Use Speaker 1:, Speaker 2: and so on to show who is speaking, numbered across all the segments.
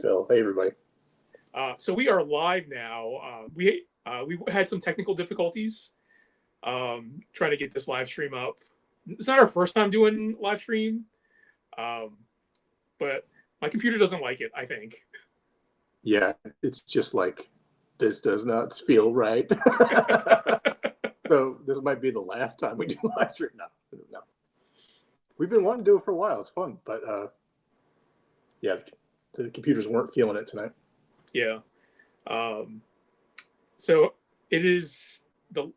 Speaker 1: Phil. Hey, everybody.
Speaker 2: So we are live now. We had some technical difficulties trying to get this live stream up. It's not our first time doing live stream, but my computer doesn't like it, I think.
Speaker 1: Yeah, it's just like, this does not feel right. So this might be the last time we do live stream. No. We've been wanting to do it for a while. It's fun, but yeah, the computers weren't feeling it tonight.
Speaker 2: Yeah. So it's the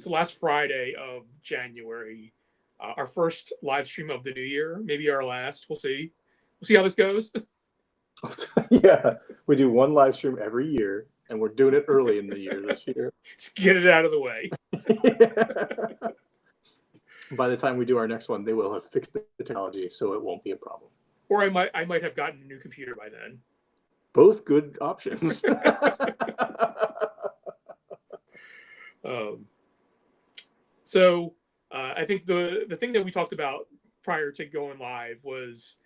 Speaker 2: last Friday of January, our first live stream of the new year, maybe our last. We'll see how this goes.
Speaker 1: Yeah, we do one live stream every year, and we're doing it early in the year this year.
Speaker 2: Just get it out of the way.
Speaker 1: Yeah. By the time we do our next one, they will have fixed the technology, so it won't be a problem.
Speaker 2: Or I might have gotten a new computer by then.
Speaker 1: Both good options.
Speaker 2: So I think the thing that we talked about prior to going live was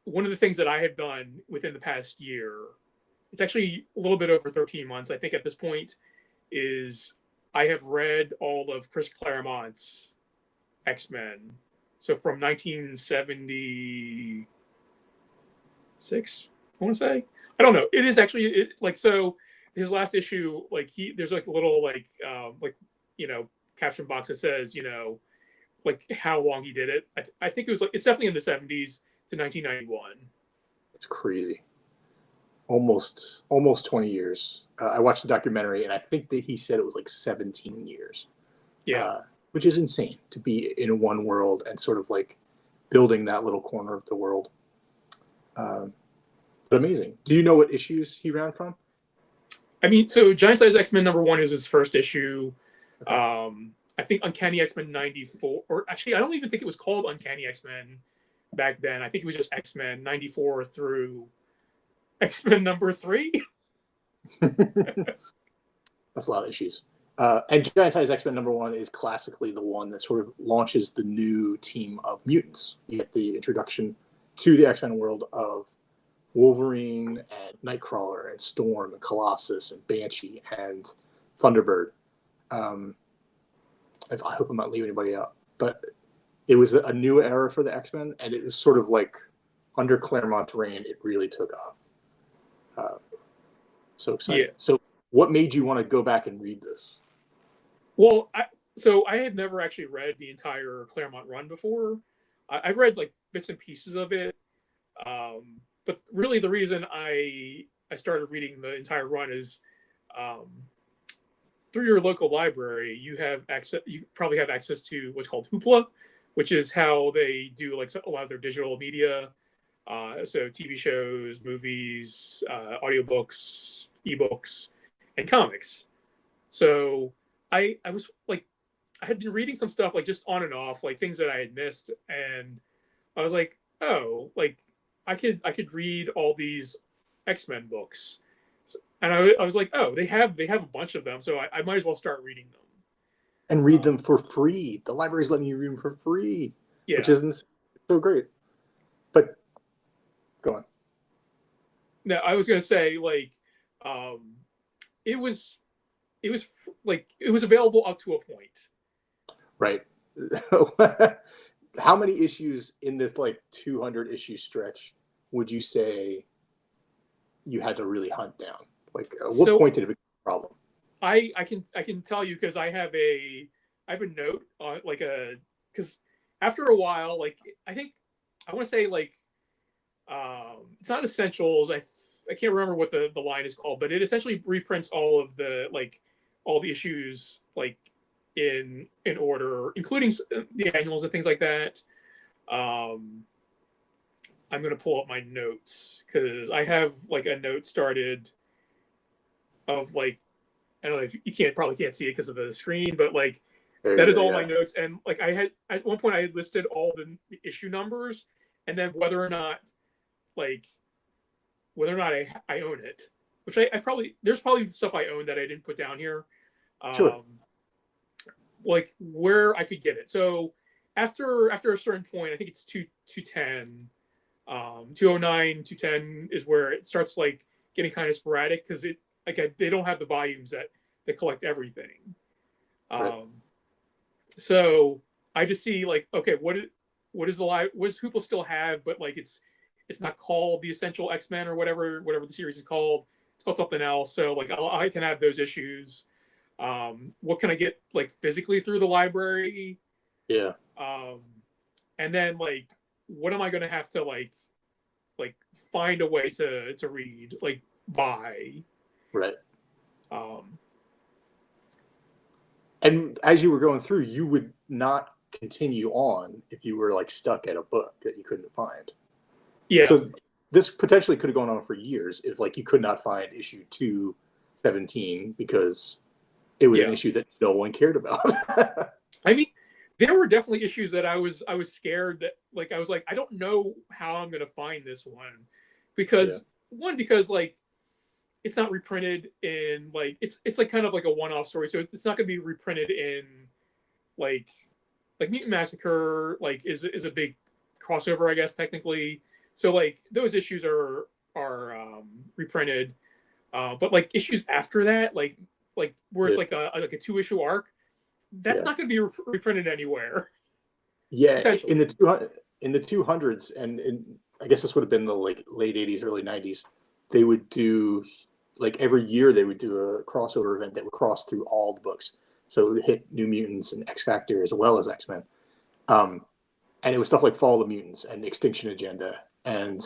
Speaker 2: one of the things that I have done within the past year. It's actually a little bit over 13 months, I think, at this point, is I have read all of Chris Claremont's X-Men. So from 1976, I want to say. I don't know. It is actually so. His last issue, there's like a little caption box that says how long he did it. I think it was it's definitely in the 70s to 1991.
Speaker 1: It's crazy. Almost 20 years. I watched the documentary, and I think that he said it was like 17 years.
Speaker 2: Yeah.
Speaker 1: Which is insane to be in one world and sort of like building that little corner of the world. But amazing. Do you know what issues he ran from?
Speaker 2: I mean, so Giant Size X-Men #1 is his first issue.
Speaker 1: Okay.
Speaker 2: I think Uncanny X-Men 94, or actually, I don't even think it was called Uncanny X-Men back then. I think it was just X-Men 94 through X-Men #3.
Speaker 1: That's a lot of issues. And Giant Size X-Men #1 is classically the one that sort of launches the new team of mutants. You get the introduction to the X-Men world of Wolverine and Nightcrawler and Storm and Colossus and Banshee and Thunderbird. I hope I'm not leaving anybody out, but it was a new era for the X-Men, and it was sort of like under Claremont's reign, it really took off. So exciting. Yeah. So what made you want to go back and read this?
Speaker 2: Well, I had never actually read the entire Claremont run before. I've read bits and pieces of it. But really the reason I started reading the entire run is through your local library, you probably have access to what's called Hoopla, which is how they do a lot of their digital media. So TV shows, movies, audiobooks, ebooks, and comics. So I was I had been reading some stuff just on and off, things that I had missed, and I was like, oh, I could read all these X-Men books, and I was like, oh, they have a bunch of them, so I might as well start reading them.
Speaker 1: And read them for free. The library's letting you read them for free,
Speaker 2: yeah.
Speaker 1: Which isn't so great. But go on.
Speaker 2: No, I was gonna say it was available up to a point.
Speaker 1: Right. How many issues in this 200 issue stretch would you say you had to really hunt down? What point did it become a problem?
Speaker 2: I can tell you because I have a note on because after a while, I think I want to say it's not essentials. I can't remember what the line is called, but it essentially reprints all of the all the issues in order, including the annuals and things like that. I'm going to pull up my notes because I have a note started of I don't know if you probably can't see it because of the screen, but that is all my notes. And I had at one point I had listed all the issue numbers and then whether or not I own it, which there's probably stuff I own that I didn't put down here.
Speaker 1: Sure.
Speaker 2: Where I could get it. So after a certain point, I think it's 210, 209, 210 is where it starts like getting kind of sporadic because they don't have the volumes that collect everything.
Speaker 1: Right.
Speaker 2: So I just see like, okay, what does Hoople still have, but like it's not called the Essential X-Men or whatever the series is called. It's called something else. So like I can have those issues. What can I get like physically through the library?
Speaker 1: Yeah.
Speaker 2: And then like what am I going to have to like find a way to read, like buy.
Speaker 1: Right. And as you were going through, you would not continue on if you were like stuck at a book that you couldn't find.
Speaker 2: Yeah.
Speaker 1: So this potentially could have gone on for years if like you could not find issue 217 because it was an issue that no one cared about.
Speaker 2: I mean, there were definitely issues that I was scared that like I was like, I don't know how I'm gonna find this one because like it's not reprinted in like it's like kind of like a one-off story, so it's not gonna be reprinted in like Mutant Massacre like is a big crossover, I guess technically. So like those issues are reprinted, but like issues after that, like where it's like a 2-issue arc, that's not going to be reprinted anywhere.
Speaker 1: Yeah, in the 200s, and I guess this would have been the like late 80s, early 90s. They would do like every year they would do a crossover event that would cross through all the books. So it would hit New Mutants and X Factor as well as X-Men. And it was stuff like Fall of the Mutants and Extinction Agenda, and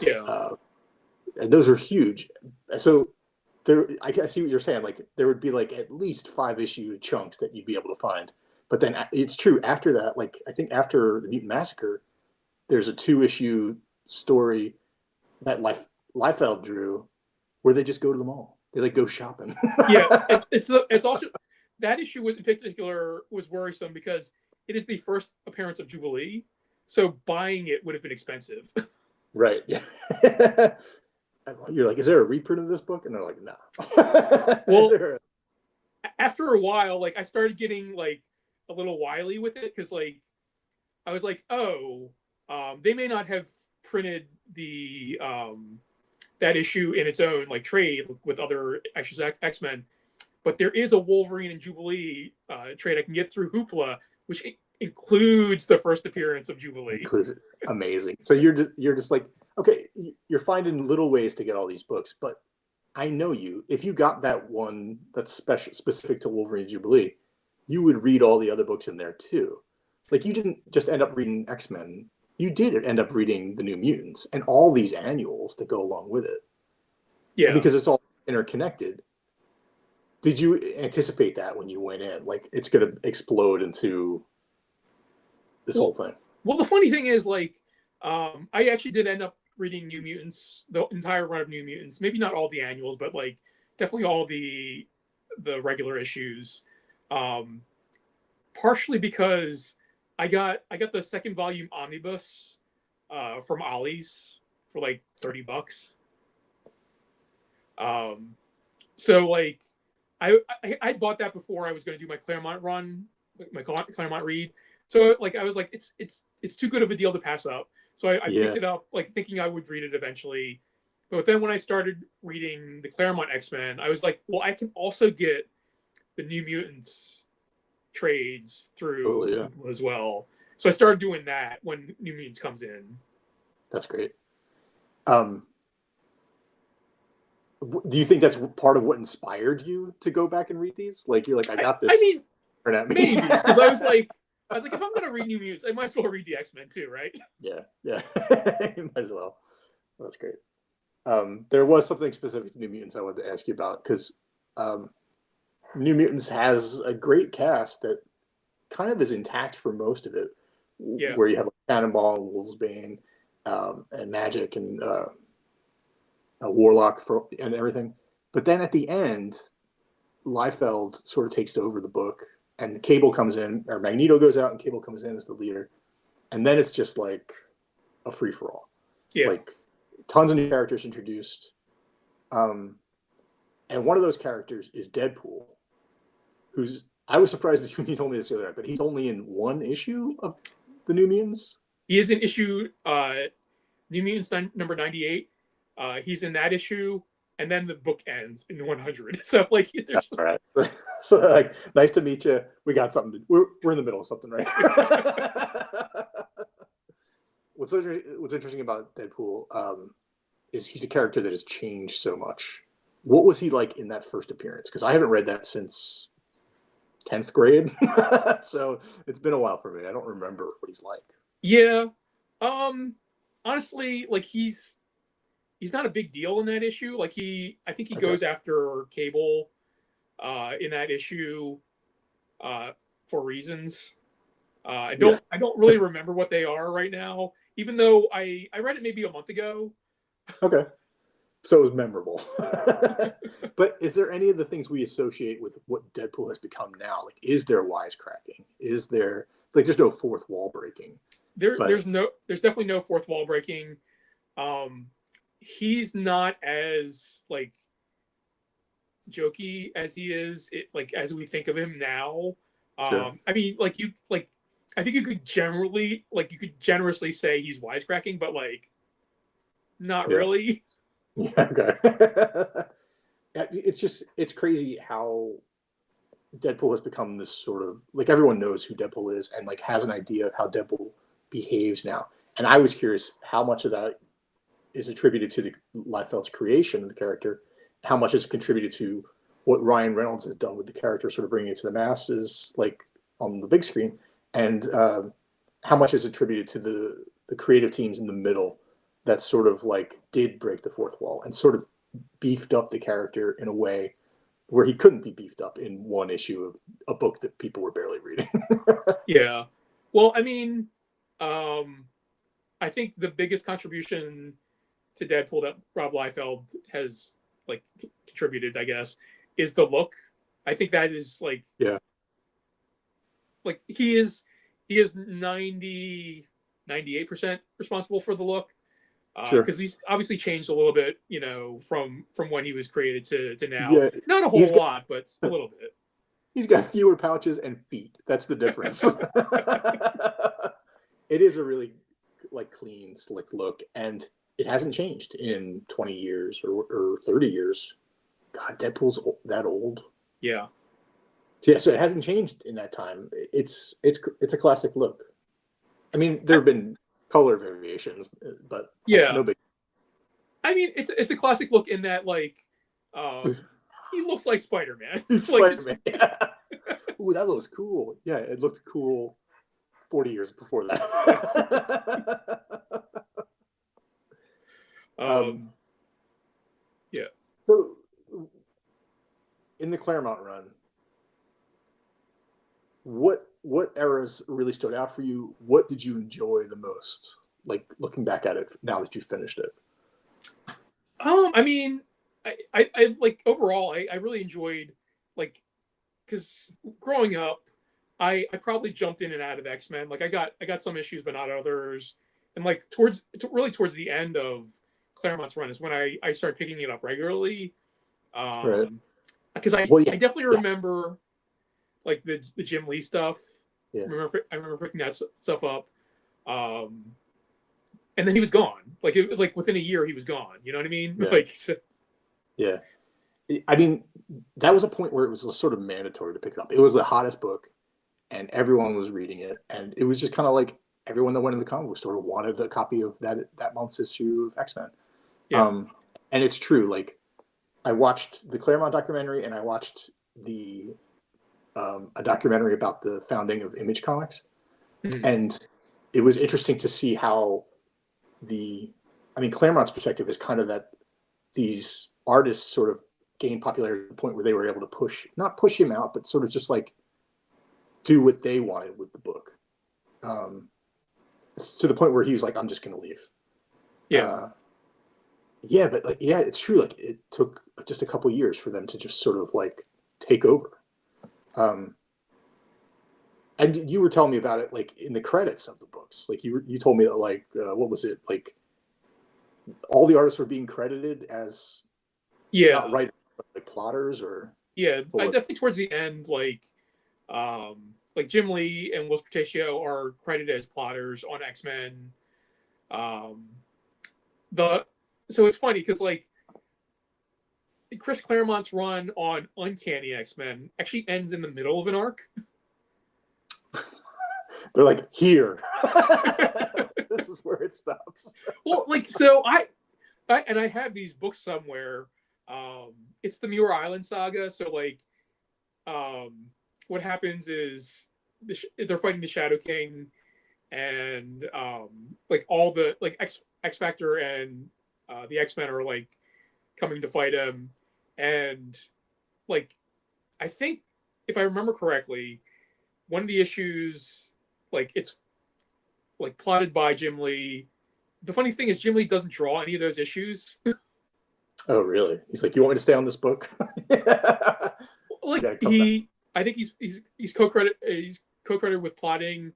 Speaker 1: those are huge. So there, I see what you're saying. Like there would be like at least 5-issue chunks that you'd be able to find. But then it's true after that. Like I think after the Mutant Massacre, there's a 2-issue story that Liefeld drew, where they just go to the mall. They like go shopping.
Speaker 2: It's also that issue in particular was worrisome because it is the first appearance of Jubilee, so buying it would have been expensive.
Speaker 1: Right. Yeah. You're like, is there a reprint of this book? And they're like, no.
Speaker 2: Well, after a while, like I started getting like a little wily with it because like I was like, they may not have printed the that issue in its own like trade with other issues of X-Men, but there is a Wolverine and Jubilee trade I can get through Hoopla, which includes the first appearance of Jubilee.
Speaker 1: Includes it. Amazing. So you're just like, okay, you're finding little ways to get all these books, but I know you. If you got that one that's specific to Wolverine and Jubilee, you would read all the other books in there too. Like you didn't just end up reading X-Men. You did end up reading the New Mutants and all these annuals that go along with it.
Speaker 2: Yeah.
Speaker 1: And because it's all interconnected. Did you anticipate that when you went in? Like it's going to explode into this whole thing?
Speaker 2: Well, the funny thing is, like, I actually did end up reading New Mutants, the entire run of New Mutants. Maybe not all the annuals, but like definitely all the regular issues. Partially because I got the second volume omnibus from Ollie's for like $30. So like I bought that before I was going to do my Claremont run, my Claremont read. So like I was like, it's too good of a deal to pass up. So I picked it up, like thinking I would read it eventually. But then when I started reading the Claremont X-Men, I was like, well, I can also get the New Mutants trades through as well. So I started doing that when New Mutants comes in.
Speaker 1: That's great. Do you think that's part of what inspired you to go back and read these? Like you're like, I got this.
Speaker 2: I mean, maybe because I was like, if I'm gonna read New Mutants, I might as well read the X-Men too, right?
Speaker 1: Yeah, you might as well. That's great. There was something specific to New Mutants I wanted to ask you about because New Mutants has a great cast that kind of is intact for most of it.
Speaker 2: Yeah.
Speaker 1: Where you have like Cannonball and Wolfsbane and Magic and a Warlock and everything. But then at the end, Liefeld sort of takes over the book and Cable comes in, or Magneto goes out and Cable comes in as the leader. And then it's just like a free-for-all.
Speaker 2: Yeah.
Speaker 1: Like tons of new characters introduced. And one of those characters is Deadpool, I was surprised when you told me this the other night, but he's only in one issue of the New Mutants.
Speaker 2: He is in issue New Mutants number 98. He's in that issue, and then the book ends in 100. So like, there's
Speaker 1: all right. So like, nice to meet you. We got something. We're in the middle of something, right? What's interesting about Deadpool is he's a character that has changed so much. What was he like in that first appearance? Because I haven't read that since 10th grade, so it's been a while for me. I don't remember what he's like.
Speaker 2: Yeah, honestly, like he's not a big deal in that issue. Like I think he goes after Cable in that issue for reasons. I don't really remember what they are right now, even though I read it maybe a month ago.
Speaker 1: Okay. So it was memorable. But is there any of the things we associate with what Deadpool has become now? Like, is there wisecracking? Is there, like, there's no fourth wall breaking?
Speaker 2: There's definitely no fourth wall breaking. He's not as like jokey as he is, like as we think of him now.
Speaker 1: Sure.
Speaker 2: I mean, I think you could generously say he's wisecracking, but like not really.
Speaker 1: Yeah, okay. It's crazy how Deadpool has become this sort of, like, everyone knows who Deadpool is and like has an idea of how Deadpool behaves now. And I was curious how much of that is attributed to the Liefeld's creation of the character, how much is contributed to what Ryan Reynolds has done with the character, sort of bringing it to the masses, like on the big screen, and how much is attributed to the creative teams in the middle that sort of like did break the fourth wall and sort of beefed up the character in a way where he couldn't be beefed up in one issue of a book that people were barely reading.
Speaker 2: Yeah. Well, I mean, I think the biggest contribution to Deadpool that Rob Liefeld has like contributed, I guess, is the look. I think that is like,
Speaker 1: yeah,
Speaker 2: like he is 98% responsible for the look. Because he's obviously changed a little bit, you know, from when he was created to now. Yeah, not a whole lot, but a little bit.
Speaker 1: He's got fewer pouches and feet. That's the difference. It is a really like clean, slick look, and it hasn't changed in 20 years or 30 years. God, Deadpool's that old.
Speaker 2: Yeah.
Speaker 1: Yeah, so it hasn't changed in that time. It's a classic look. I mean, there have been color variations, but
Speaker 2: yeah,
Speaker 1: no big.
Speaker 2: I mean, it's a classic look in that like he looks like Spider-Man.
Speaker 1: He's like Spider-Man. Yeah. Ooh, that looks cool. Yeah, it looked cool 40 years before that.
Speaker 2: Yeah.
Speaker 1: So in the Claremont run, what eras really stood out for you? What did you enjoy the most? Like looking back at it now that you finished it.
Speaker 2: I mean, I like overall, I really enjoyed, like, because growing up, I probably jumped in and out of X-Men. Like I got some issues, but not others. And like towards the end of Claremont's run is when I started picking it up regularly.
Speaker 1: Right.
Speaker 2: Because I definitely remember like the Jim Lee stuff.
Speaker 1: Yeah.
Speaker 2: I remember picking that stuff up. And then he was gone. Like it was like within a year he was gone. You know what I mean?
Speaker 1: Yeah.
Speaker 2: Like so.
Speaker 1: Yeah. I mean, that was a point where it was sort of mandatory to pick it up. It was the hottest book, and everyone was reading it, and it was just kind of like everyone that went in the comic book store wanted a copy of that month's issue of X-Men.
Speaker 2: Yeah.
Speaker 1: And it's true. Like, I watched the Claremont documentary, and I watched a documentary about the founding of Image Comics, and it was interesting to see how Claremont's perspective is kind of that these artists sort of gained popularity to the point where they were able to not push him out, but sort of just like do what they wanted with the book. To the point where he was like, I'm just going to leave.
Speaker 2: Yeah.
Speaker 1: But like, yeah, it's true. Like it took just a couple years for them to just sort of like take over. And you were telling me about it, like in the credits of the books, like you told me that like, what was it? Like all the artists were being credited as not writers, but like plotters or.
Speaker 2: Yeah. I definitely towards the end, like Jim Lee and Will Portacio are credited as plotters on X-Men. So it's funny because like Chris Claremont's run on Uncanny X-Men actually ends in the middle of an arc.
Speaker 1: They're like, here. This is where it stops.
Speaker 2: Well, like, so I have these books somewhere. It's the Muir Island saga. So like, what happens is they're fighting the Shadow King, and like all the like X Factor and the X-Men are like coming to fight him, and like I think if I remember correctly, one of the issues, like it's like plotted by Jim Lee. The funny thing is Jim Lee doesn't draw any of those issues.
Speaker 1: Oh, really? He's like, you want me to stay on this book?
Speaker 2: Like I think he's co-credited with plotting.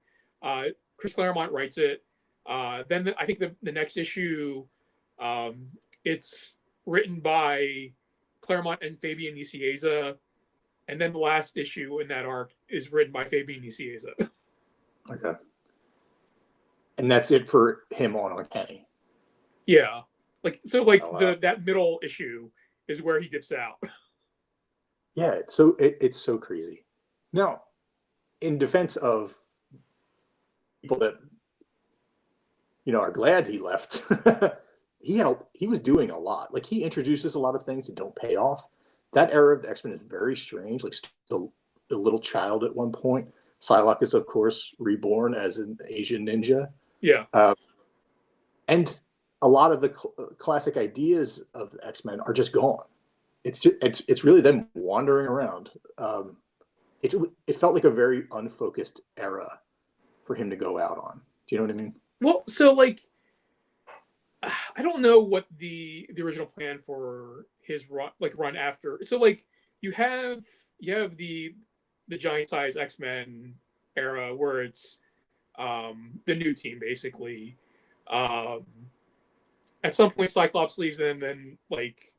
Speaker 2: Chris Claremont writes it. Then I think the next issue, it's written by Claremont and Fabian Nicieza, and then the last issue in that arc is written by Fabian Nicieza.
Speaker 1: Okay. And that's it for him on Uncanny.
Speaker 2: Yeah, like so, like
Speaker 1: oh, wow.
Speaker 2: that middle issue is where he dips out.
Speaker 1: Yeah, it's so crazy. Now, in defense of people that are glad he left, he was doing a lot. Like he introduces a lot of things that don't pay off. That era of the X-Men is very strange. Like still a little child at one point. Psylocke is, of course, reborn as an Asian ninja.
Speaker 2: Yeah.
Speaker 1: And a lot of the classic ideas of the X-Men are just gone. It's really them wandering around. It felt like a very unfocused era for him to go out on. Do you know what I mean?
Speaker 2: Well, so like, I don't know what the original plan for his run after. So like, you have the giant size X-Men era where it's the new team basically. At some point, Cyclops leaves, and then like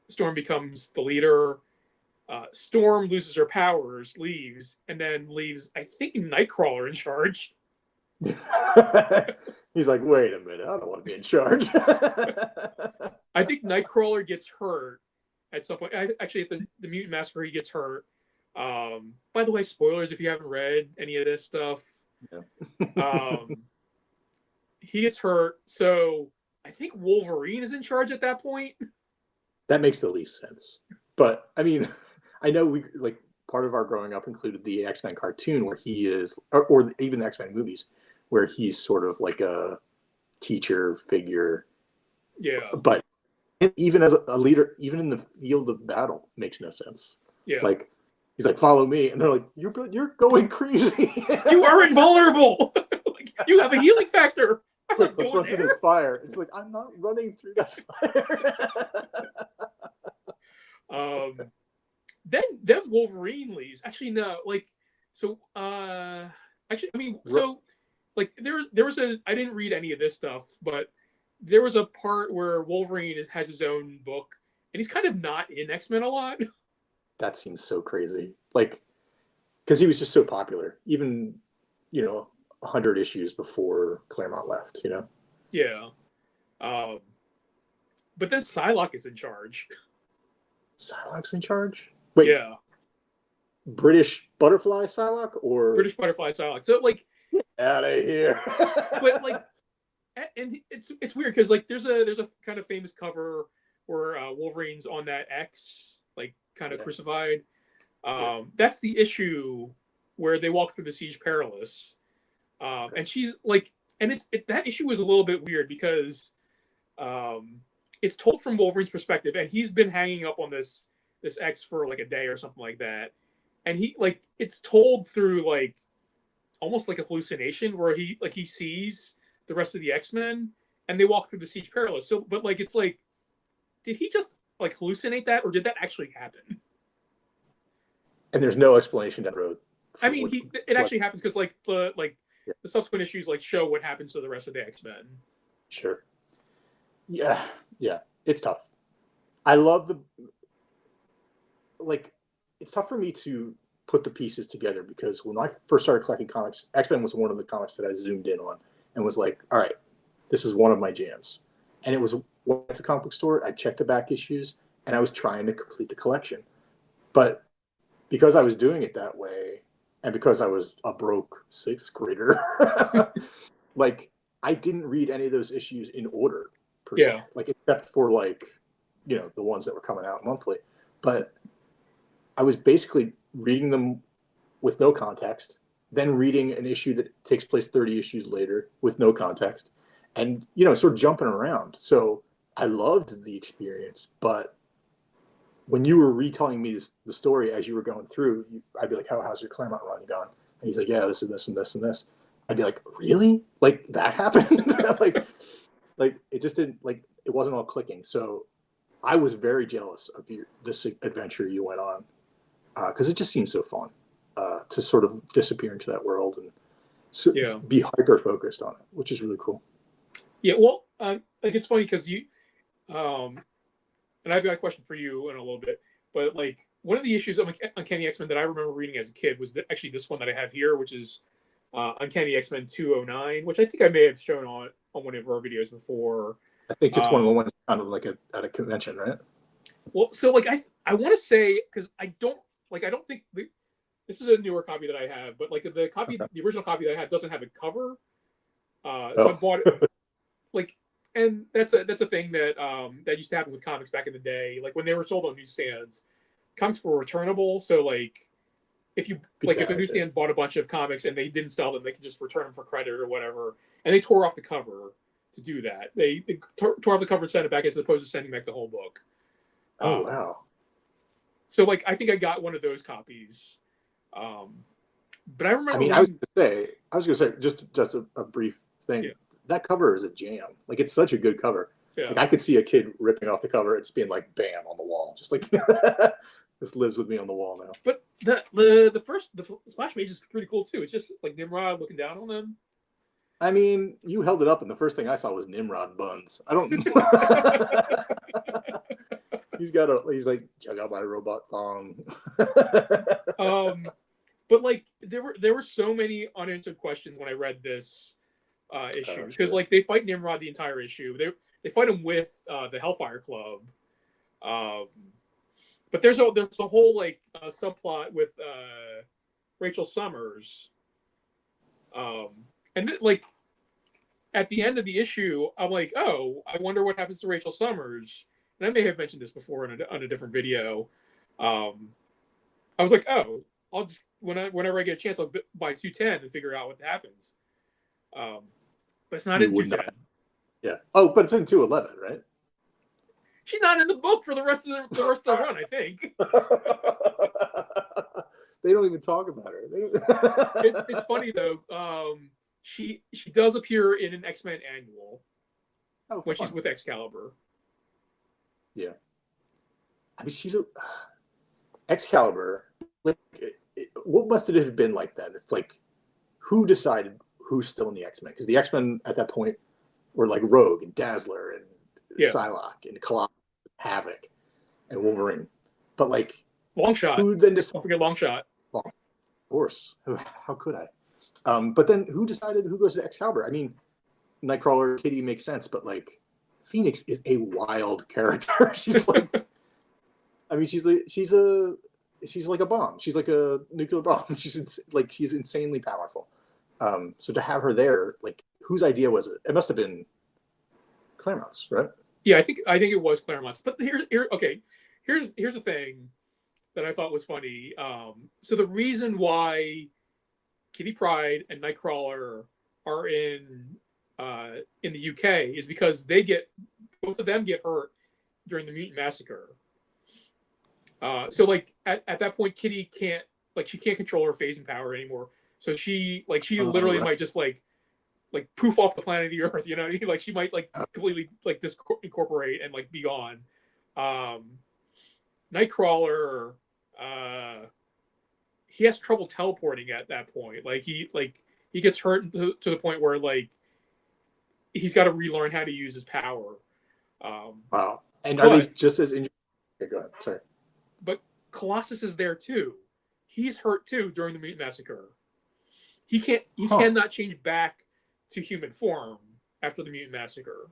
Speaker 2: Storm becomes the leader. Storm loses her powers, leaves, and then leaves, I think, Nightcrawler in charge.
Speaker 1: He's like, wait a minute, I don't want to be in charge.
Speaker 2: I think Nightcrawler gets hurt at some point. Actually, at the Mutant Massacre, he gets hurt. By the way, spoilers if you haven't read any of this stuff. Yeah. He gets hurt, so I think Wolverine is in charge at that point.
Speaker 1: That makes the least sense. But I mean, I know we like part of our growing up included the X-Men cartoon where he is, or even the X-Men movies where he's sort of like a teacher figure.
Speaker 2: Yeah.
Speaker 1: But even as a leader, even in the field of battle, makes no sense.
Speaker 2: Yeah.
Speaker 1: Like he's like, follow me, and they're like, you're going crazy.
Speaker 2: You are invulnerable. Like, you have a healing factor.
Speaker 1: Quick, let's run through this fire. It's like, I'm not running through that fire.
Speaker 2: Then Wolverine leaves. Actually, no. Like, so actually, I mean, so like there was I didn't read any of this stuff, but there was a part where Wolverine has his own book, and he's kind of not in X-Men a lot.
Speaker 1: That seems so crazy. Like, because he was just so popular, even 100 issues before Claremont left.
Speaker 2: Yeah. But then Psylocke is in charge.
Speaker 1: Psylocke's in charge? Wait.
Speaker 2: Yeah.
Speaker 1: British Butterfly Psylocke or
Speaker 2: British Butterfly Psylocke. So like,
Speaker 1: get out of here.
Speaker 2: But like, and it's weird because like there's a kind of famous cover where Wolverine's on that X, like kind of crucified. That's the issue where they walk through the Siege Perilous, and she's like, and that issue was a little bit weird because it's told from Wolverine's perspective, and he's been hanging up on this X for like a day or something like that, and he like it's told through like almost like a hallucination where he sees the rest of the X-Men and they walk through the Siege Perilous. So, but like it's like, did he just like hallucinate that, or did that actually happen?
Speaker 1: And there's no explanation down the road.
Speaker 2: I mean, it actually happens because like the subsequent issues like show what happens to the rest of the X-Men.
Speaker 1: Sure. Yeah, it's tough. I love it's tough for me to put the pieces together because when I first started collecting comics, X-Men was one of the comics that I zoomed in on and was like, all right, this is one of my jams. And it was when I went to the comic book store, I checked the back issues, and I was trying to complete the collection. But because I was doing it that way, and because I was a broke sixth grader, like I didn't read any of those issues in order per se, like except for like, you know, the ones that were coming out monthly. But I was basically reading them with no context, then reading an issue that takes place 30 issues later with no context, and, you know, sort of jumping around. So I loved the experience, but when you were retelling me the story as you were going through, I'd be like, how's your Claremont run going? And he's like, yeah, this and this and this and this. I'd be like, really? Like that happened? like it just didn't, like, it wasn't all clicking. So I was very jealous of this adventure you went on, because it just seems so fun to sort of disappear into that world and be hyper focused on it, which is really cool.
Speaker 2: Yeah, well, like it's funny because you, and I've got a question for you in a little bit, but like one of the issues of Uncanny X-Men that I remember reading as a kid was actually this one that I have here, which is Uncanny X-Men 209, which I think I may have shown on one of our videos before.
Speaker 1: I think it's one of the ones kind of like at a convention, right?
Speaker 2: Well, so like I want to say, because I don't think this is a newer copy that I have, but like the copy, the original copy that I have doesn't have a cover. So I bought it, like, and that's a thing that that used to happen with comics back in the day. Like when they were sold on newsstands, comics were returnable. So like if a newsstand bought a bunch of comics and they didn't sell them, they could just return them for credit or whatever. And they tore off the cover to do that. They tore off the cover and sent it back as opposed to sending back the whole book.
Speaker 1: Oh wow!
Speaker 2: So like I think I got one of those copies. But I remember.
Speaker 1: I mean, I was gonna say just a brief thing. Yeah. That cover is a jam. Like it's such a good cover. Yeah. Like I could see a kid ripping off the cover. It's being like bam on the wall, just like this lives with me on the wall now.
Speaker 2: But the splash page is pretty cool too. It's just like Nimrod looking down on them.
Speaker 1: I mean, you held it up, and the first thing I saw was Nimrod buns. I don't. He's like, I got my robot thong.
Speaker 2: But like there were so many unanswered questions when I read this issue, because like they fight Nimrod the entire issue. They fight him with the Hellfire Club. But there's a whole like subplot with Rachel Summers. And like at the end of the issue, I'm like, oh, I wonder what happens to Rachel Summers. And I may have mentioned this before on a different video. I was like, oh, I'll just whenever I get a chance, I'll buy 210 and figure out what happens. But it's not in 210.
Speaker 1: Yeah. Oh, but it's in 211, right?
Speaker 2: She's not in the book for the rest of the run, I think.
Speaker 1: They don't even talk about her.
Speaker 2: It's funny though. She does appear in an X-Men annual when she's with Excalibur.
Speaker 1: Yeah. I mean, she's Excalibur. Like, what must it have been like then? It's like, who decided who's still in the X-Men? Because the X-Men at that point were like Rogue and Dazzler and Psylocke and Colossus, Havoc and Wolverine. But like
Speaker 2: Longshot.
Speaker 1: Who then decided?
Speaker 2: Don't forget Longshot.
Speaker 1: Of course. How could I? But then who decided who goes to Excalibur? I mean, Nightcrawler, Kitty makes sense, but like Phoenix is a wild character. She's like, I mean, she's like a bomb. She's like a nuclear bomb. She's insanely powerful. So to have her there, like, whose idea was it? It must have been Claremont's, right?
Speaker 2: Yeah, I think it was Claremont's. But here's the thing that I thought was funny. So the reason why Kitty Pryde and Nightcrawler are in the UK is because both of them get hurt during the Mutant Massacre. So like at that point, Kitty can't control her phasing power anymore. So she literally might just like poof off the planet of the Earth, you know? Like she might like completely like incorporate and like be gone. Nightcrawler, he has trouble teleporting at that point. Like he gets hurt to the point where like he's got to relearn how to use his power.
Speaker 1: Wow. And are they just as injured? Okay, go ahead. Sorry.
Speaker 2: But Colossus is there too. He's hurt too during the Mutant Massacre. He cannot change back to human form. after the Mutant Massacre.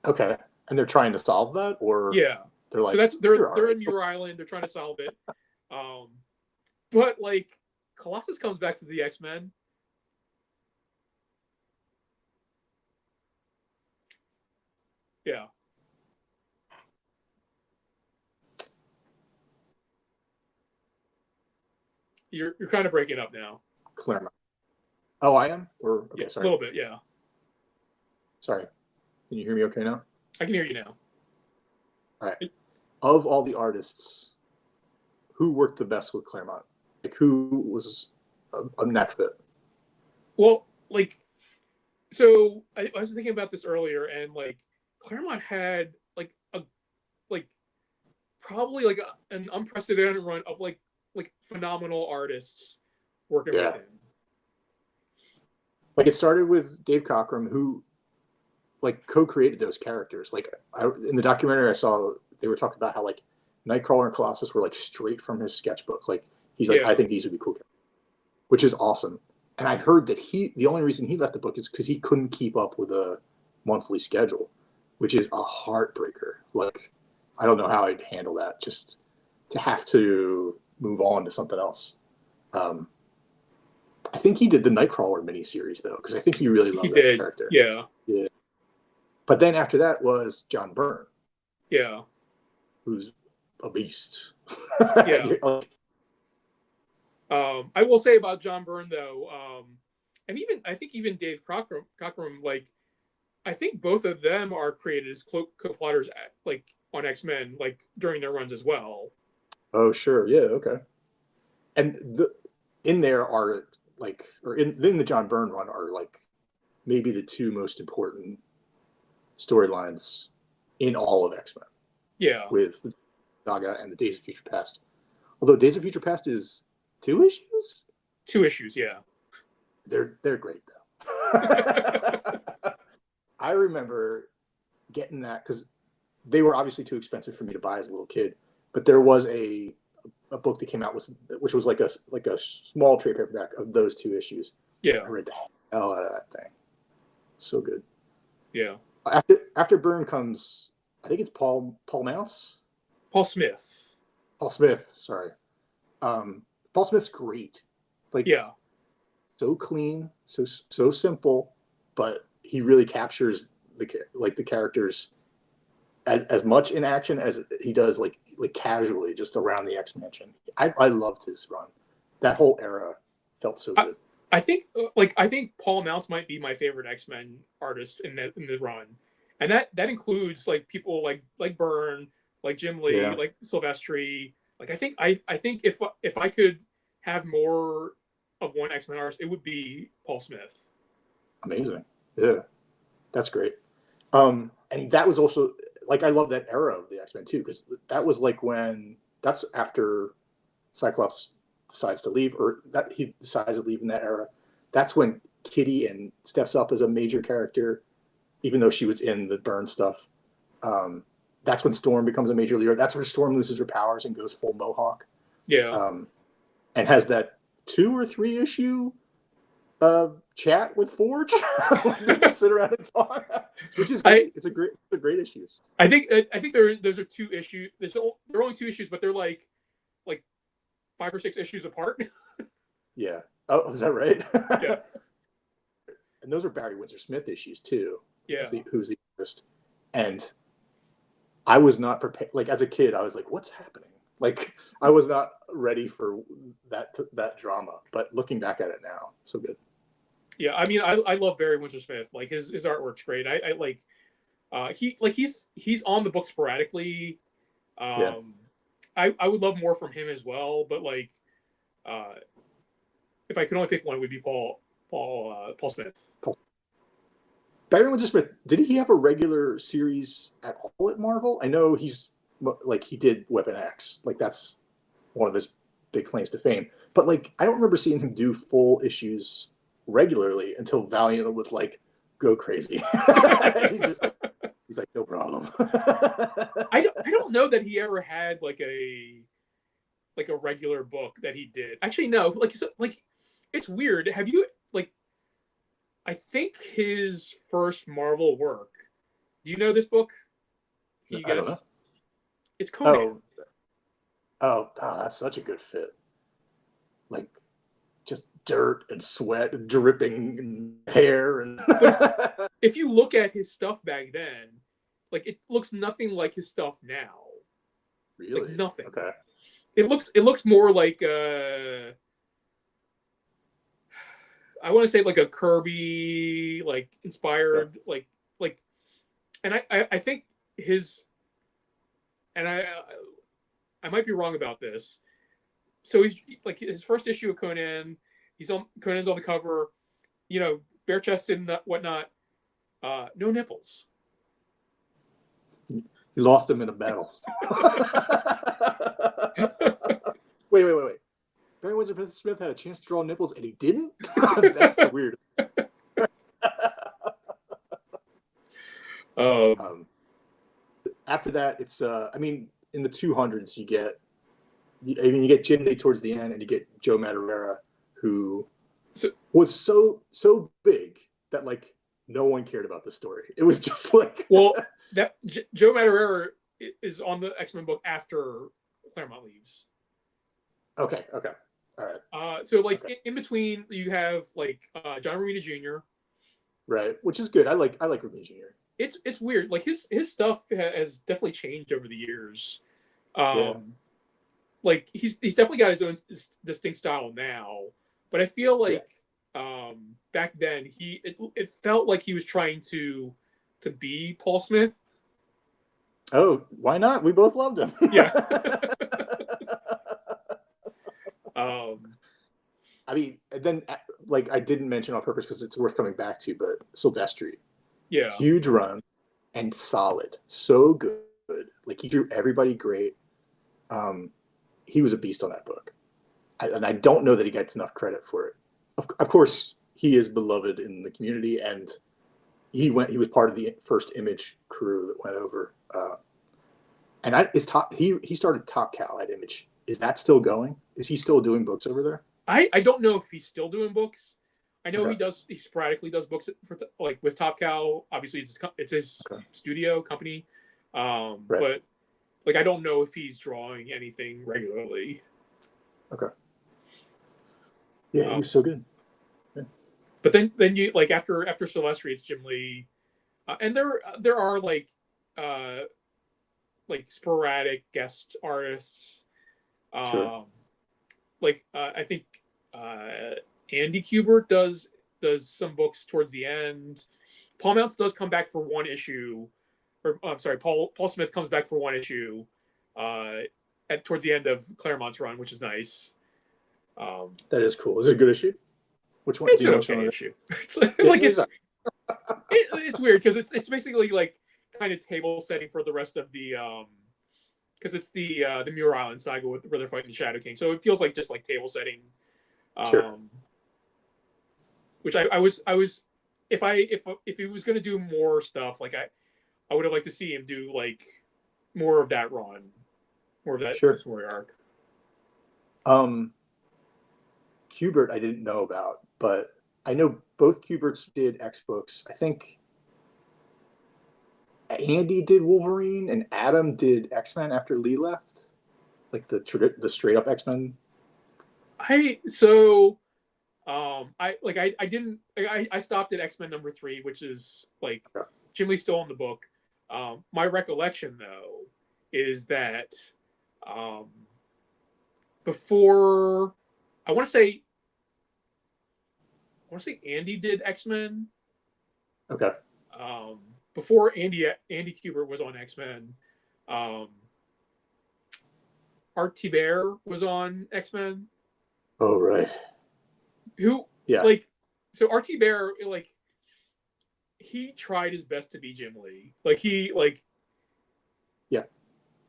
Speaker 1: Okay, and they're trying to solve that, or
Speaker 2: Yeah.
Speaker 1: they're like,
Speaker 2: so they're in Muir Island. They're trying to solve it. But like Colossus comes back to the X-Men. Yeah. You're kind of breaking up now.
Speaker 1: Claremont. Oh, I am? Or okay,
Speaker 2: Yeah,
Speaker 1: sorry.
Speaker 2: a little bit, yeah.
Speaker 1: Sorry. Can you hear me okay now?
Speaker 2: I can hear you now.
Speaker 1: All right. Of all I who worked the best with Claremont? Like, who was a natural fit?
Speaker 2: Well, like, so I was thinking about this earlier, and like Claremont had probably an unprecedented run of like phenomenal artists working with him.
Speaker 1: Like, it started with Dave Cockrum, who like co-created those characters. Like, in the documentary I saw, they were talking about how like Nightcrawler and Colossus were like straight from his sketchbook. Like, he's like, I think these would be cool, which is awesome. And I heard that the only reason he left the book is because he couldn't keep up with a monthly schedule, which is a heartbreaker. Like, I don't know how I'd handle that, just to have to move on to something else. I think he did the Nightcrawler miniseries though, because I think he really loved that character.
Speaker 2: Yeah.
Speaker 1: But then after that was John Byrne.
Speaker 2: Yeah.
Speaker 1: Who's a beast.
Speaker 2: Yeah. I will say about John Byrne though, and I think even Dave Cockrum, like, I think both of them are created as co-plotters like on X-Men, like during their runs as well.
Speaker 1: Oh sure, yeah, okay. And in there are like, or in the John Byrne run are like maybe the two most important storylines in all of X-Men.
Speaker 2: Yeah.
Speaker 1: With Saga and the Days of Future Past. Although Days of Future Past is 2 issues?
Speaker 2: 2 issues, yeah.
Speaker 1: They're great though. I remember getting that because they were obviously too expensive for me to buy as a little kid. But there was a book that came out which was like a small trade paperback of those 2 issues.
Speaker 2: Yeah.
Speaker 1: I read the hell out of that thing. So good.
Speaker 2: Yeah.
Speaker 1: After Byrne comes, I think it's Paul Mouse?
Speaker 2: Paul Smith.
Speaker 1: Paul Smith, sorry. Paul Smith's great. Like,
Speaker 2: yeah.
Speaker 1: So clean, so simple, but he really captures the characters as much in action as he does like casually just around the X-Mansion. I loved his run. That whole era felt so good.
Speaker 2: I think Paul Mounts might be my favorite X-Men artist in the run, and that includes like people like Byrne, like Jim Lee, like Silvestri. Like I think if I could have more of one X-Men artist, it would be Paul Smith.
Speaker 1: Amazing, yeah, that's great. And that was also like, I love that era of the X-Men too, because that was like that's after Cyclops decides to leave, or that he decides to leave in that era. That's when Kitty steps up as a major character, even though she was in the Byrne stuff. That's when Storm becomes a major leader. That's where Storm loses her powers and goes full Mohawk.
Speaker 2: Yeah.
Speaker 1: And has that 2 or 3 issue chat with Forge. They just sit around and talk, which is great. It's a great issues.
Speaker 2: I think those are 2 issues. There are only 2 issues, but they're like 5 or 6 issues apart.
Speaker 1: Yeah. Oh, is that right?
Speaker 2: Yeah.
Speaker 1: And those are Barry Windsor Smith issues too.
Speaker 2: Yeah.
Speaker 1: Who's the artist? And I was not prepared. Like, as a kid, I was like, "What's happening?" Like, I was not ready for that drama. But looking back at it now, so good.
Speaker 2: Yeah, I mean, I love Barry Windsor Smith. Like his artwork's great. I like he's on the book sporadically. I would love more from him as well. But like, if I could only pick one, it would be Paul Smith.
Speaker 1: Barry Windsor Smith, did he have a regular series at all at Marvel? I know he's like, he did Weapon X. Like, that's one of his big claims to fame. But like, I don't remember seeing him do full issues regularly until Valiant was like, go crazy. he's like, no problem.
Speaker 2: I don't know that he ever had like a regular book that he did. Actually, no. Like it's weird. Have you I think his first Marvel work. Do you know this book? Can you
Speaker 1: I don't
Speaker 2: guess?
Speaker 1: know.
Speaker 2: It's Conan.
Speaker 1: Oh, that's such a good fit. Like, just dirt and sweat and dripping and hair and.
Speaker 2: But if you look at his stuff back then, like it looks nothing like his stuff now.
Speaker 1: Really?
Speaker 2: Like nothing.
Speaker 1: Okay.
Speaker 2: It looks more like I want to say like a Kirby like inspired like and I think his and I might be wrong about this. So he's like his first issue of Conan, Conan's on the cover, bare chested and whatnot, no nipples.
Speaker 1: He lost him in a battle. Wait. Barry Windsor Smith had a chance to draw nipples and he didn't? That's the weird. After that, it's in the 200s you get Jim Lee towards the end, and you get Joe Madureira, who was so big that like no one cared about the story. It was just like
Speaker 2: that Joe Madureira is on the X-Men book after Claremont leaves.
Speaker 1: Okay. All right.
Speaker 2: So in between you have like John Romita Jr.
Speaker 1: Right, which is good. I like Romita Jr.
Speaker 2: It's weird. Like his stuff has definitely changed over the years. Like he's definitely got his own distinct style now, but I feel like back then it felt like he was trying to be Paul Smith.
Speaker 1: Oh, why not? We both loved him.
Speaker 2: Yeah.
Speaker 1: Then like I didn't mention on purpose because it's worth coming back to, but Silvestri.
Speaker 2: Yeah.
Speaker 1: Huge run and solid. So good. Like he drew everybody great. He was a beast on that book. And I don't know that he gets enough credit for it. Of course, he is beloved in the community, and he was part of the first Image crew that went over. And he started Top Cow at Image. Is that still going? Is he still doing books over there?
Speaker 2: I don't know if he's still doing books. I know he sporadically does books for like with Top Cow. Obviously, it's his studio company, but like I don't know if he's drawing anything regularly.
Speaker 1: Okay. Yeah, he was so good. Yeah.
Speaker 2: But then you like after Silvestri, it's Jim Lee, and there are like sporadic guest artists.
Speaker 1: Sure.
Speaker 2: I think Andy Kubert does some books towards the end. Paul Mounts does come back for one issue, or I'm sorry, Paul Smith comes back for one issue towards the end of Claremont's run, which is nice.
Speaker 1: That is cool. Is it a good issue? Which one?
Speaker 2: It's an okay issue. It's weird because it's basically like kind of table setting for the rest of the because it's the Muir Island saga where they're fighting the Shadow King, so it feels like just like table setting.
Speaker 1: Sure.
Speaker 2: Which I was if he was going to do more stuff, like I would have liked to see him do like more of that run, more of that story arc.
Speaker 1: Kubert I didn't know about, but I know both Kuberts did X books. I think Andy did Wolverine and Adam did X-Men after Lee left, like the straight up X-Men. I
Speaker 2: stopped at X-Men number 3, which is like Jim Lee's still in the book. My recollection though is that before I want to say Andy did X-Men.
Speaker 1: Okay.
Speaker 2: Before Andy Kubert was on X-Men, Art Thibert was on X-Men.
Speaker 1: Oh right.
Speaker 2: So Art Thibert, like he tried his best to be Jim Lee.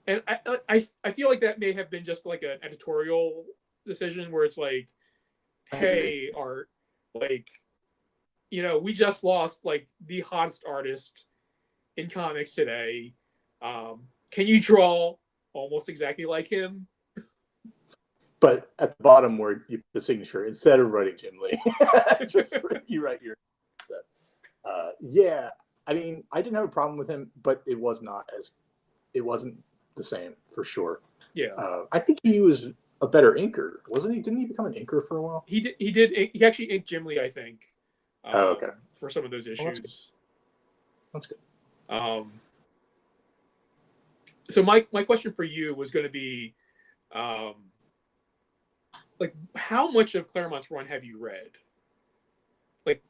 Speaker 2: And I feel like that may have been just like an editorial decision where it's like, hey, Art, like, we just lost like the hottest artist in comics today. Can you draw almost exactly like him?
Speaker 1: But at the bottom where you put the signature, instead of writing Jim Lee, just you write your. Yeah, I mean, I didn't have a problem with him, but it wasn't the same for sure.
Speaker 2: Yeah.
Speaker 1: I think he was a better inker, wasn't he? Didn't he become an inker for a while?
Speaker 2: He did. He actually inked Jim Lee, I think.
Speaker 1: Okay.
Speaker 2: For some of those issues.
Speaker 1: That's good.
Speaker 2: So my question for you was going to be, like, how much of Claremont's run have you read? Like,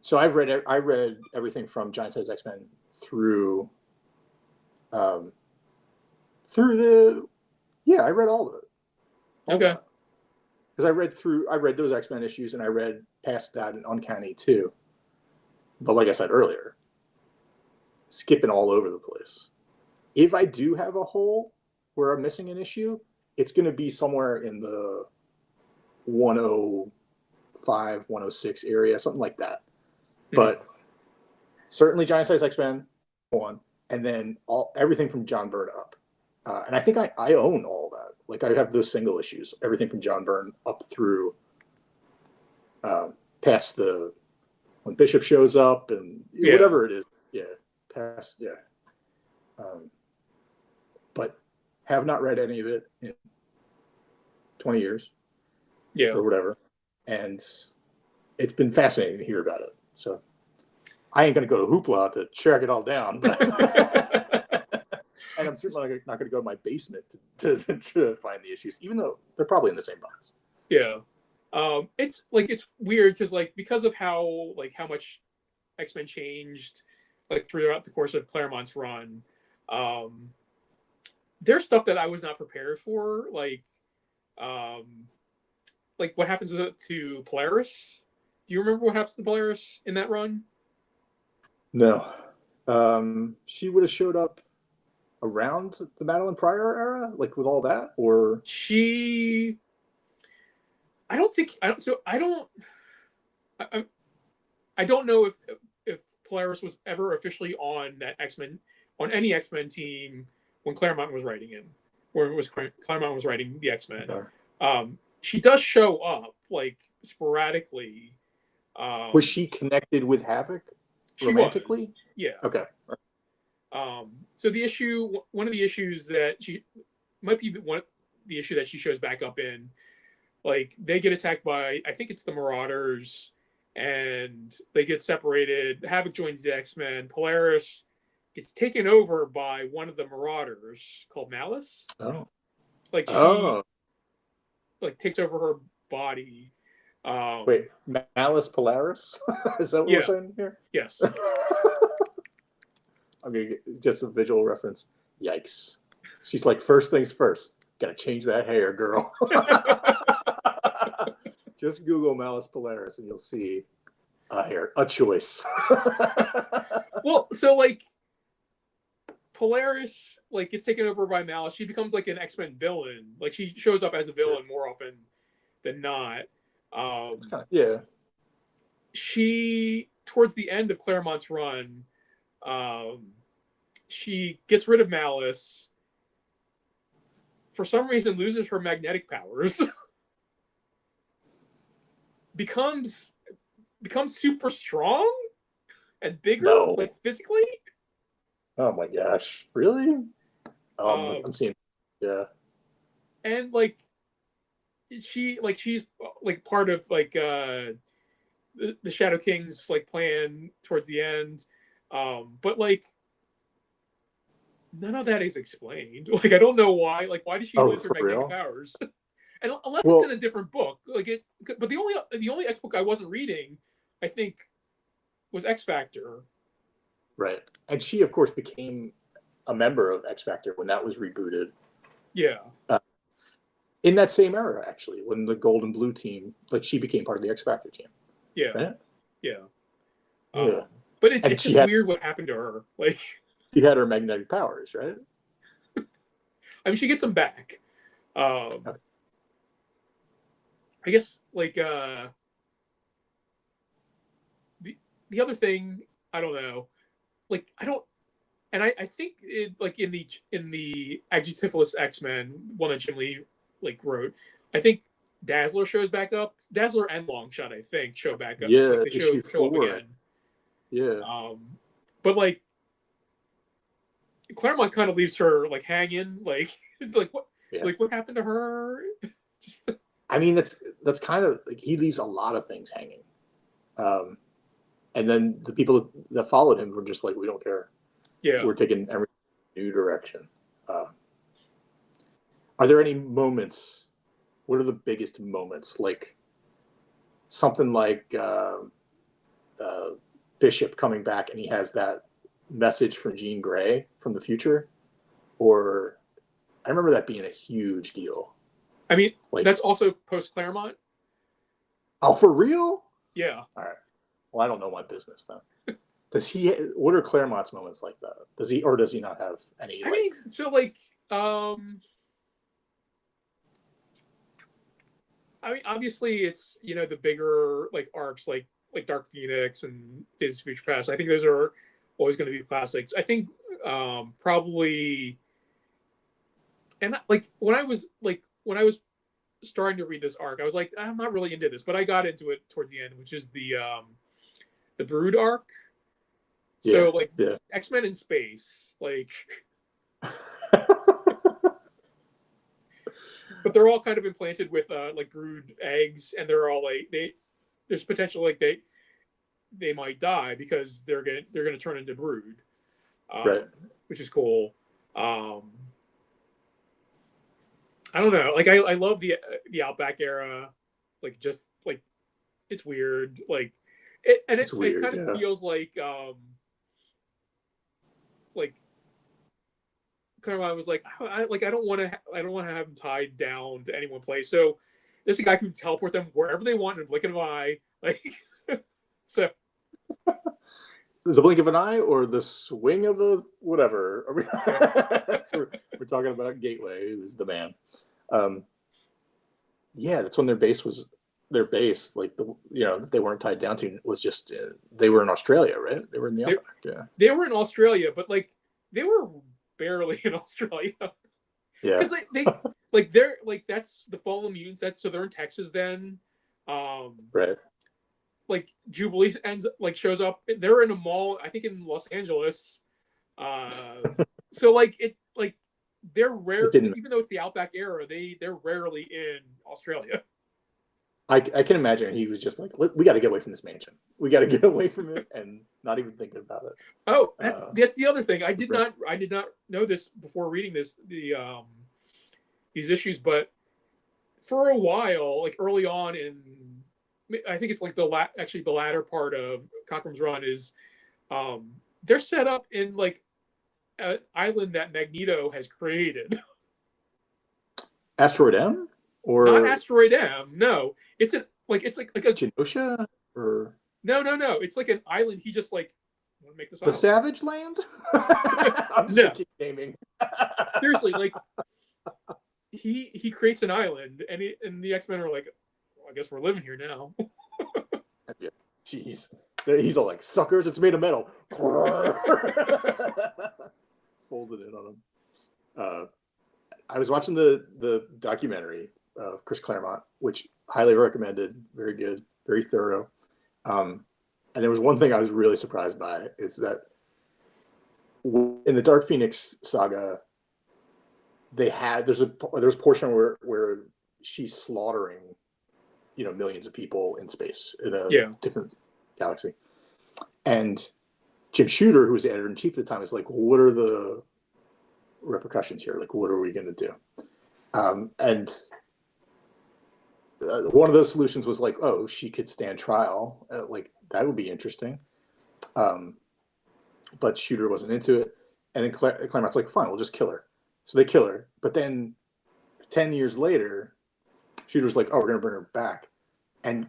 Speaker 1: so I read everything from Giant Size X-Men through I read all of it.
Speaker 2: Okay.
Speaker 1: Because I read those X-Men issues, and I read past that in Uncanny too. But like I said earlier, skipping all over the place. If I do have a hole where I'm missing an issue, it's going to be somewhere in the 105, 106 area, something like that. But certainly Giant Size X-Men, one, and then everything from John Byrne up. And I think I own all that. Like, I have those single issues, everything from John Byrne up through past when Bishop shows up and whatever it is. Yeah, past, yeah. But have not read any of it in 20 years.
Speaker 2: Yeah.
Speaker 1: Or whatever. And it's been fascinating to hear about it. So I ain't going to go to Hoopla to track it all down. But and I'm certainly not going to go to my basement to find the issues, even though they're probably in the same box.
Speaker 2: Yeah. It's weird because of how much X-Men changed throughout the course of Claremont's run. There's stuff that I was not prepared for, like what happens to Polaris. Do you remember what happens to Polaris in that run?
Speaker 1: No. She would have showed up around the Madeline Pryor era, like with all that, or
Speaker 2: I don't know if Polaris was ever officially on any X-Men team when Claremont was writing him, or it was Claremont was writing the X-Men. Okay. She does show up sporadically.
Speaker 1: Was she connected with Havoc romantically?
Speaker 2: Yeah.
Speaker 1: Okay.
Speaker 2: So one of the issues that she might be the issue that she shows back up in, they get attacked by, I think it's the Marauders, and they get separated. Havoc joins the X-Men. Polaris gets taken over by one of the Marauders called Malice.
Speaker 1: Oh.
Speaker 2: Takes over her body.
Speaker 1: Wait, Malice Polaris? Is that what we're saying here?
Speaker 2: Yes.
Speaker 1: I'm going to get just a visual reference. Yikes. She's like, first things first. Got to change that hair, girl. Just Google Malice Polaris and you'll see a choice.
Speaker 2: Well, so Polaris gets taken over by Malice. She becomes an X-Men villain. She shows up as a villain more often than not.
Speaker 1: It's kind of, yeah.
Speaker 2: She, towards the end of Claremont's run, she gets rid of Malice. For some reason, loses her magnetic powers. becomes super strong and bigger, physically.
Speaker 1: Oh my gosh! Really? I'm seeing. Yeah.
Speaker 2: And she's part of the Shadow King's plan towards the end, but none of that is explained. I don't know why. Why did she lose her magnetic powers? And unless it's in a different book, but the only X book I wasn't reading, I think, was X Factor.
Speaker 1: Right, and she of course became a member of X Factor when that was rebooted.
Speaker 2: Yeah.
Speaker 1: In that same era, actually, when the Gold and Blue team, she became part of the X Factor team.
Speaker 2: Yeah.
Speaker 1: Right?
Speaker 2: Yeah.
Speaker 1: Yeah.
Speaker 2: But it's just weird what happened to her.
Speaker 1: She had her magnetic powers, right?
Speaker 2: I mean, she gets them back.
Speaker 1: Okay.
Speaker 2: I guess the other thing, I don't know. I think it in the Adjectiveless X-Men one that Jim Lee wrote, I think Dazzler shows back up. Dazzler and Longshot, I think, show back up.
Speaker 1: Yeah,
Speaker 2: like, they show up
Speaker 1: 4.
Speaker 2: again.
Speaker 1: Yeah.
Speaker 2: But like Claremont kind of leaves her like hanging. Like it's like what? Yeah. Like what happened to her? Just...
Speaker 1: I mean, that's kind of like he leaves a lot of things hanging. And then the people that followed him were just like, we don't care.
Speaker 2: Yeah,
Speaker 1: we're taking every new direction. Are there any moments? What are the biggest moments? Like something like Bishop coming back and he has that message from Jean Grey from the future, or I remember that being a huge deal.
Speaker 2: I mean, like, that's also post Claremont.
Speaker 1: Oh, for real?
Speaker 2: Yeah.
Speaker 1: All right. Well, I don't know my business then. Does he? What are Claremont's moments like that? Does he, or does he not have any?
Speaker 2: I mean, so like, I mean, obviously, it's the bigger like arcs, like Dark Phoenix and Days of Future Past. I think those are always going to be classics. I think probably, and like when I was starting to read this arc, I was like, I'm not really into this, but I got into it towards the end, which is the Brood arc. So X-Men in space, like, but they're all kind of implanted with like brood eggs, and they're all like there's potential like they might die because they're gonna turn into brood,
Speaker 1: right?
Speaker 2: Which is cool. I don't know. Like I love the Outback Era, like just like it's weird, like it kind of feels like Claremont was like, I don't want to have him tied down to any one place. So there's a guy who can teleport them wherever they want in a blink of an eye. Like, so
Speaker 1: the blink of an eye or the swing of a whatever. So we're talking about Gateway, who's the man. Yeah, that's when their base, like they weren't tied down to, was just they were in Australia, right? They were in the Outback. Yeah,
Speaker 2: they were in Australia, but like they were barely in Australia.
Speaker 1: Yeah,
Speaker 2: because they like they're like that's the Fall of Mutants. So they're in Texas then.
Speaker 1: Right.
Speaker 2: Like Jubilee shows up. They're in a mall, I think in Los Angeles. So like it like they're rare, even though it's the Outback Era. They're rarely in Australia.
Speaker 1: I can imagine he was just like, we got to get away from this mansion. We got to get away from it, and not even thinking about it.
Speaker 2: Oh, that's the other thing. I did not know this before reading these issues, but for a while, like early on I think it's like the latter part of Cockrum's run is they're set up in like an island that Magneto has created.
Speaker 1: Asteroid M? Or
Speaker 2: not Asteroid M? No, it's like a
Speaker 1: Genosha or
Speaker 2: no. It's like an island. He just like want to make this
Speaker 1: the Savage Land. I'm just keep naming.
Speaker 2: Seriously, like he creates an island, and the X-Men are like, well, I guess we're living here now.
Speaker 1: Yeah. Jeez, he's all like, suckers, it's made of metal. Folded in on him. I was watching the documentary of Chris Claremont, which highly recommended. Very good, very thorough. And there was one thing I was really surprised by, is that in the Dark Phoenix saga, there's a portion where she's slaughtering, millions of people in space in a different galaxy. And Jim Shooter, who was the editor-in-chief at the time, is like, what are the repercussions here? Like, what are we going to do? And one of those solutions was like, oh, she could stand trial. Like, that would be interesting. But Shooter wasn't into it. And then Claremont's like, fine, we'll just kill her. So they kill her. But then 10 years later, Shooter's like, oh, we're going to bring her back. And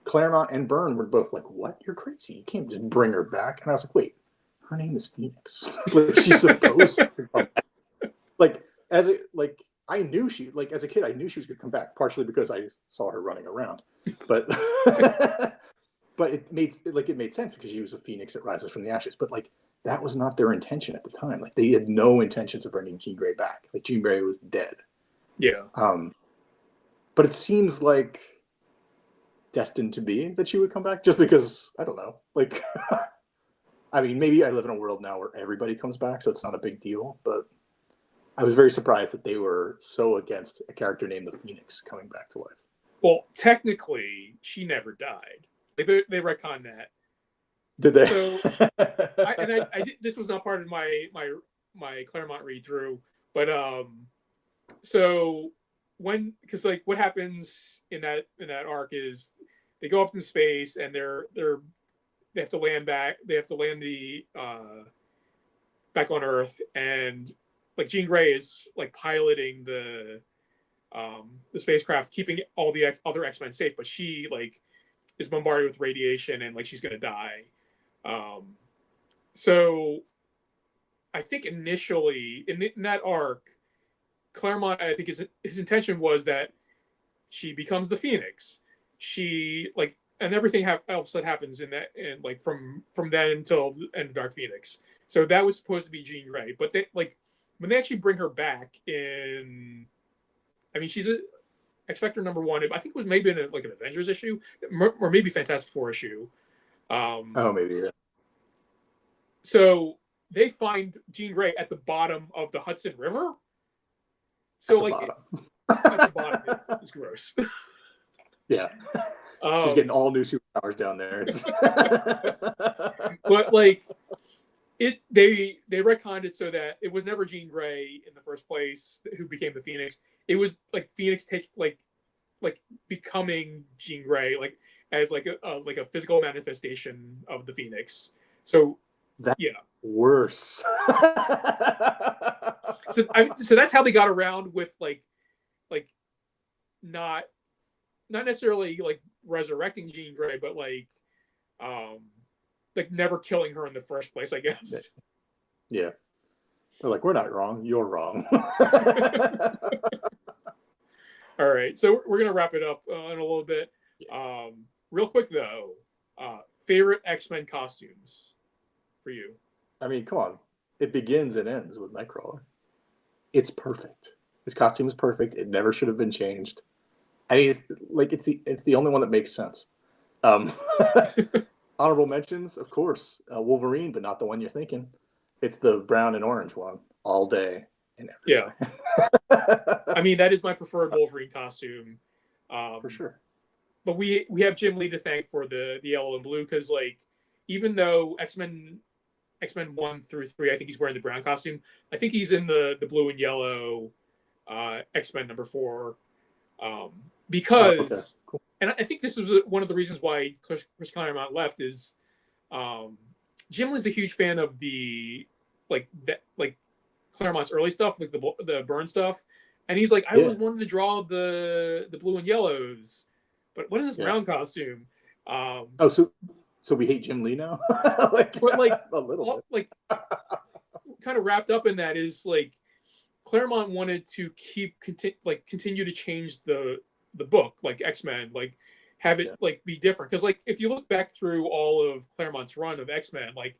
Speaker 1: Claremont and Byrne were both like, what? You're crazy. You can't just bring her back. And I was like, wait, her name is Phoenix. Like, she's supposed to come back. I knew as a kid, I knew she was going to come back, partially because I saw her running around. But but it made sense because she was a phoenix that rises from the ashes. But like, that was not their intention at the time. Like, they had no intentions of bringing Jean Grey back. Like, Jean Grey was dead.
Speaker 2: Yeah.
Speaker 1: But it seems like destined to be that she would come back, just because, I don't know, like, I mean, maybe I live in a world now where everybody comes back, so it's not a big deal, but I was very surprised that they were so against a character named the Phoenix coming back to life.
Speaker 2: Well, technically, she never died. Like, they retconned that.
Speaker 1: Did they?
Speaker 2: So, I did, this was not part of my Claremont read through, but so because like what happens in that arc is they go up in space and they have to land back. They have to land the back on Earth, and like Jean Grey is like piloting the spacecraft, keeping all the other X-Men safe, but she like is bombarded with radiation and like she's gonna die. So I think initially in that arc, Claremont, I think his intention was that she becomes the Phoenix. She like, and everything else that happens in that, and like from then until the end of Dark Phoenix. So that was supposed to be Jean Grey, but they like when they actually bring her back in, I mean, she's a X-Factor #1. I think it was maybe in like an Avengers issue, or maybe Fantastic Four issue.
Speaker 1: Oh, maybe, yeah.
Speaker 2: So they find Jean Grey at the bottom of the Hudson River. So like at the bottom, it's gross.
Speaker 1: Yeah, she's getting all new superpowers down there.
Speaker 2: But like they retconned it so that it was never Jean Grey in the first place who became the Phoenix. It was like Phoenix like becoming Jean Grey, like as like a physical manifestation of the Phoenix. So
Speaker 1: that's
Speaker 2: yeah,
Speaker 1: worse.
Speaker 2: So that's how they got around with like not necessarily like resurrecting Jean Grey, but like never killing her in the first place, I guess.
Speaker 1: Yeah. They're like, we're not wrong, you're wrong.
Speaker 2: All right, so we're gonna wrap it up in a little bit. Real quick though, favorite X-Men costumes for you?
Speaker 1: I mean, come on. It begins and ends with Nightcrawler. It's perfect. His costume is perfect. It never should have been changed. I mean, it's the only one that makes sense. Honorable mentions, of course, Wolverine, but not the one you're thinking. It's the brown and orange one, all day and every day.
Speaker 2: I mean, that is my preferred Wolverine costume.
Speaker 1: For sure.
Speaker 2: But we have Jim Lee to thank for the yellow and blue, because like even though X-Men 1 through 3, I think he's wearing the brown costume. I think he's in the blue and yellow X-Men #4 because,
Speaker 1: okay. Cool.
Speaker 2: And I think this was one of the reasons why Chris Claremont left is Jim Lee's a huge fan of the Claremont's early stuff, like the Byrne stuff, and he's like, I always wanted to draw the blue and yellows, but what is this brown costume?
Speaker 1: So we hate Jim Lee now?
Speaker 2: But like
Speaker 1: a little bit.
Speaker 2: Like kind of wrapped up in that is like Claremont wanted to continue to change the book, like X-Men, like have it like be different, because like if you look back through all of Claremont's run of X-Men, like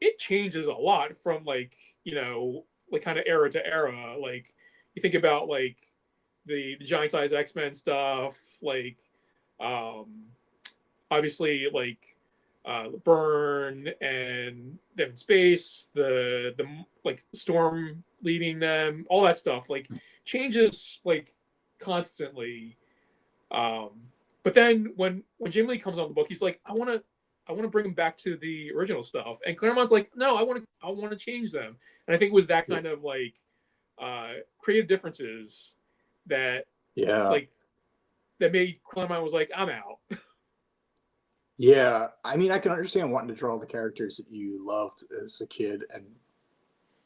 Speaker 2: it changes a lot from like, you know, like kind of era to era. Like you think about like the giant size X-Men stuff, like obviously like Byrne and them in space, the like Storm leading them, all that stuff like changes like constantly. But then when Jim Lee comes on the book, he's like, I want to bring him back to the original stuff, and Claremont's like, no, I want to change them. And I think it was that kind of like creative differences that like that made Claremont was like, I'm out.
Speaker 1: Yeah, I mean, I can understand wanting to draw the characters that you loved as a kid and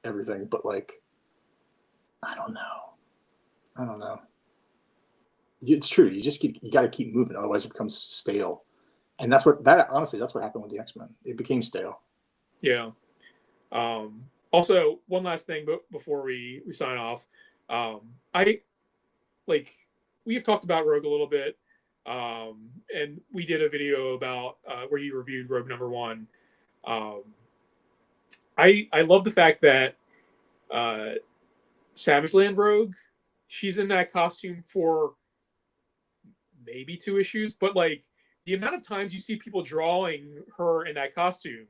Speaker 1: everything, but like, I don't know. It's true. You got to keep moving, otherwise it becomes stale. And that's what happened with the X-Men. It became stale.
Speaker 2: Yeah. Also, one last thing, but before we sign off, we've talked about Rogue a little bit. And we did a video about where you reviewed Rogue #1. I love the fact that Savage Land Rogue, she's in that costume for maybe 2 issues, but like the amount of times you see people drawing her in that costume,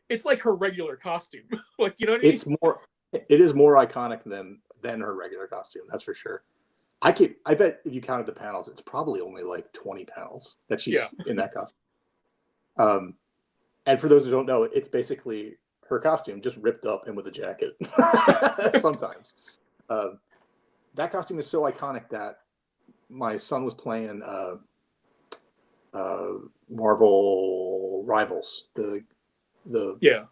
Speaker 2: it's like her regular costume. Like, you know what I mean?
Speaker 1: It is more iconic than her regular costume, that's for sure. I bet if you counted the panels, it's probably only like 20 panels that she's in that costume. And for those who don't know, it's basically her costume just ripped up and with a jacket. Sometimes. That costume is so iconic that my son was playing Marvel Rivals, the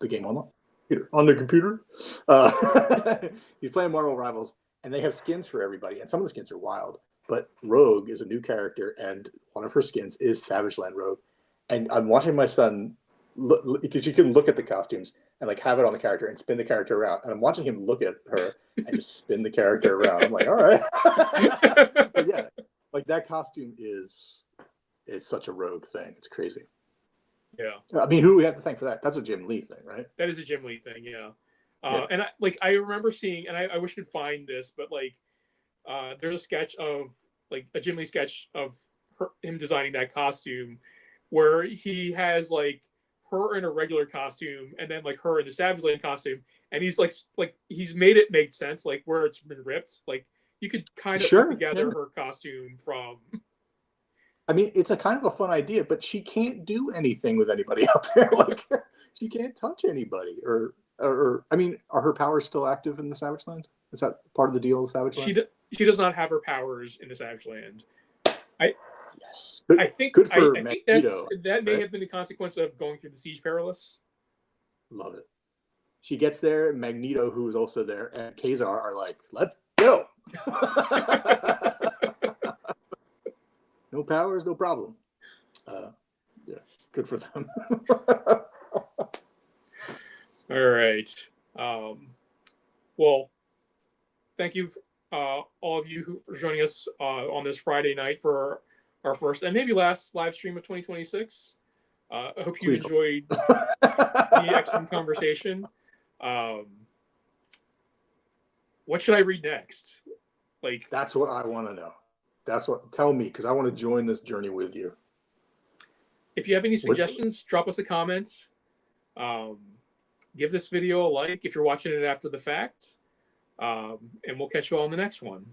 Speaker 1: game on the computer. He's playing Marvel Rivals, and they have skins for everybody, and some of the skins are wild. But Rogue is a new character, and one of her skins is Savage Land Rogue. And I'm watching my son because you can look at the costumes and like have it on the character and spin the character around. And I'm watching him look at her and just spin the character around. I'm like, all right. But yeah, like that costume it's such a Rogue thing. It's crazy.
Speaker 2: Yeah.
Speaker 1: I mean, who do we have to thank for that? That's a Jim Lee thing, right?
Speaker 2: That is a Jim Lee thing, yeah. And I remember seeing, and I wish I could find this, but like there's a sketch of like a Jim Lee sketch of him designing that costume where he has like her in a regular costume and then like her in the Savage Land costume, and he's like he's made it make sense, like where it's been ripped. Like you could kind of put together her costume from.
Speaker 1: I mean, it's a kind of a fun idea, but she can't do anything with anybody out there. Like she can't touch anybody, or I mean, are her powers still active in the Savage Land? Is that part of the deal of Savage Land?
Speaker 2: She does not have her powers in the Savage Land.
Speaker 1: Yes.
Speaker 2: I think that may have been the consequence of going through the Siege Perilous.
Speaker 1: Love it. She gets there, Magneto, who's also there, and Kazar are like, let's go. No powers, no problem. Yeah, good for them.
Speaker 2: All right. Well, thank you, all of you for joining us on this Friday night for our first and maybe last live stream of 2026. I hope you enjoyed the X-Men conversation. What should I read next? Like,
Speaker 1: that's what I want to know. Tell me, because I want to join this journey with you.
Speaker 2: If you have any suggestions, drop us a comment. Give this video a like if you're watching it after the fact. And we'll catch you all in the next one.